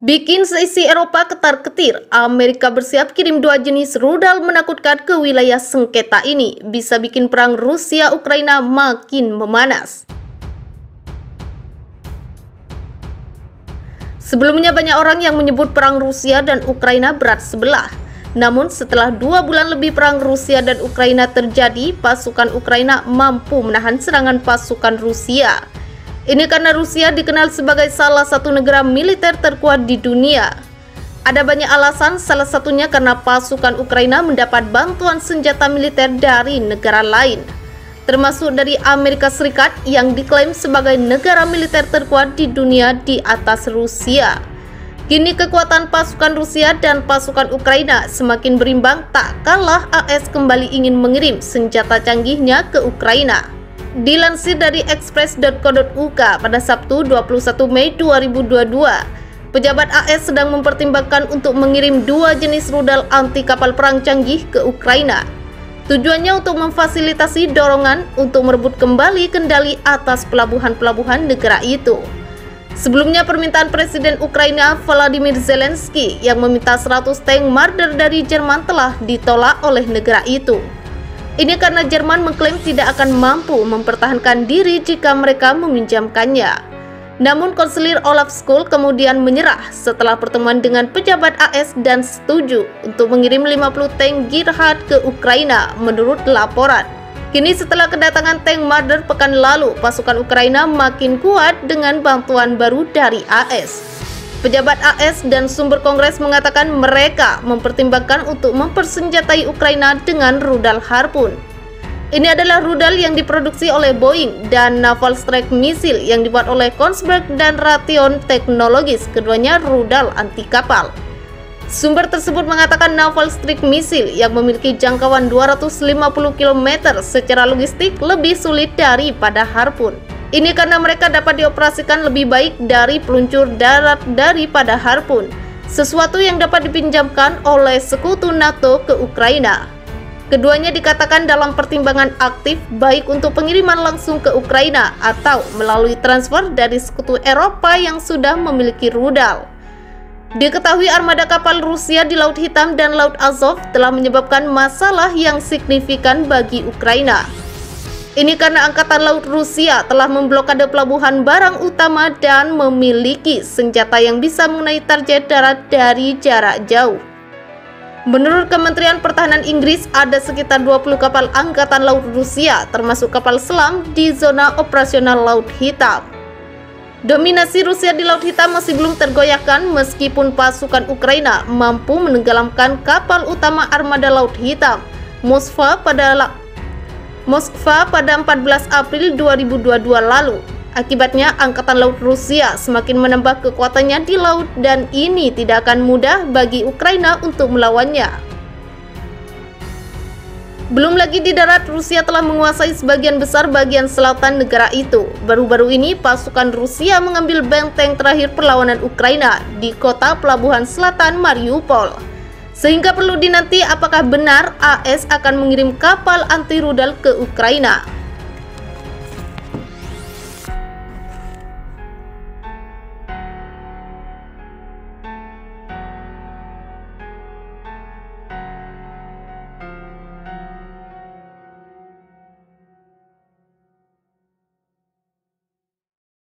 Bikin seisi Eropa ketar-ketir, Amerika bersiap kirim 2 jenis rudal menakutkan ke wilayah sengketa ini, bisa bikin perang Rusia-Ukraina makin memanas. Sebelumnya banyak orang yang menyebut perang Rusia dan Ukraina berat sebelah. Namun setelah 2 bulan lebih perang Rusia dan Ukraina terjadi, pasukan Ukraina mampu menahan serangan pasukan Rusia. Ini karena Rusia dikenal sebagai salah satu negara militer terkuat di dunia. Ada banyak alasan, salah satunya karena pasukan Ukraina mendapat bantuan senjata militer dari negara lain, termasuk dari Amerika Serikat yang diklaim sebagai negara militer terkuat di dunia di atas Rusia. Kini kekuatan pasukan Rusia dan pasukan Ukraina semakin berimbang, tak kalah AS kembali ingin mengirim senjata canggihnya ke Ukraina. Dilansir dari express.co.uk pada Sabtu 21 Mei 2022, pejabat AS sedang mempertimbangkan untuk mengirim 2 jenis rudal anti kapal perang canggih ke Ukraina. Tujuannya untuk memfasilitasi dorongan untuk merebut kembali kendali atas pelabuhan-pelabuhan negara itu. Sebelumnya permintaan Presiden Ukraina Volodymyr Zelensky yang meminta 100 tank Marder dari Jerman telah ditolak oleh negara itu. Ini karena Jerman mengklaim tidak akan mampu mempertahankan diri jika mereka meminjamkannya. Namun Konselir Olaf Scholz kemudian menyerah setelah pertemuan dengan pejabat AS dan setuju untuk mengirim 50 tank Gerhard ke Ukraina menurut laporan. Kini setelah kedatangan tank Marder pekan lalu, pasukan Ukraina makin kuat dengan bantuan baru dari AS. Pejabat AS dan sumber Kongres mengatakan mereka mempertimbangkan untuk mempersenjatai Ukraina dengan rudal Harpoon. Ini adalah rudal yang diproduksi oleh Boeing dan Naval Strike Missile yang dibuat oleh Kongsberg dan Raytheon Technologies, keduanya rudal anti kapal. Sumber tersebut mengatakan Naval Strike Missile yang memiliki jangkauan 250 km secara logistik lebih sulit daripada Harpoon. Ini karena mereka dapat dioperasikan lebih baik dari peluncur darat daripada Harpoon, sesuatu yang dapat dipinjamkan oleh sekutu NATO ke Ukraina. Keduanya dikatakan dalam pertimbangan aktif baik untuk pengiriman langsung ke Ukraina atau melalui transfer dari sekutu Eropa yang sudah memiliki rudal. Diketahui armada kapal Rusia di Laut Hitam dan Laut Azov telah menyebabkan masalah yang signifikan bagi Ukraina. Ini karena Angkatan Laut Rusia telah memblokade pelabuhan barang utama dan memiliki senjata yang bisa mengenai target darat dari jarak jauh. Menurut Kementerian Pertahanan Inggris, ada sekitar 20 kapal Angkatan Laut Rusia, termasuk kapal selam, di zona operasional Laut Hitam. Dominasi Rusia di Laut Hitam masih belum tergoyahkan meskipun pasukan Ukraina mampu menenggelamkan kapal utama armada Laut Hitam, Moskva pada 14 April 2022 lalu. Akibatnya, Angkatan Laut Rusia semakin menambah kekuatannya di laut dan ini tidak akan mudah bagi Ukraina untuk melawannya. Belum lagi di darat, Rusia telah menguasai sebagian besar bagian selatan negara itu. Baru-baru ini, pasukan Rusia mengambil benteng terakhir perlawanan Ukraina di kota pelabuhan selatan Mariupol. Sehingga perlu dinanti apakah benar AS akan mengirim kapal anti rudal ke Ukraina.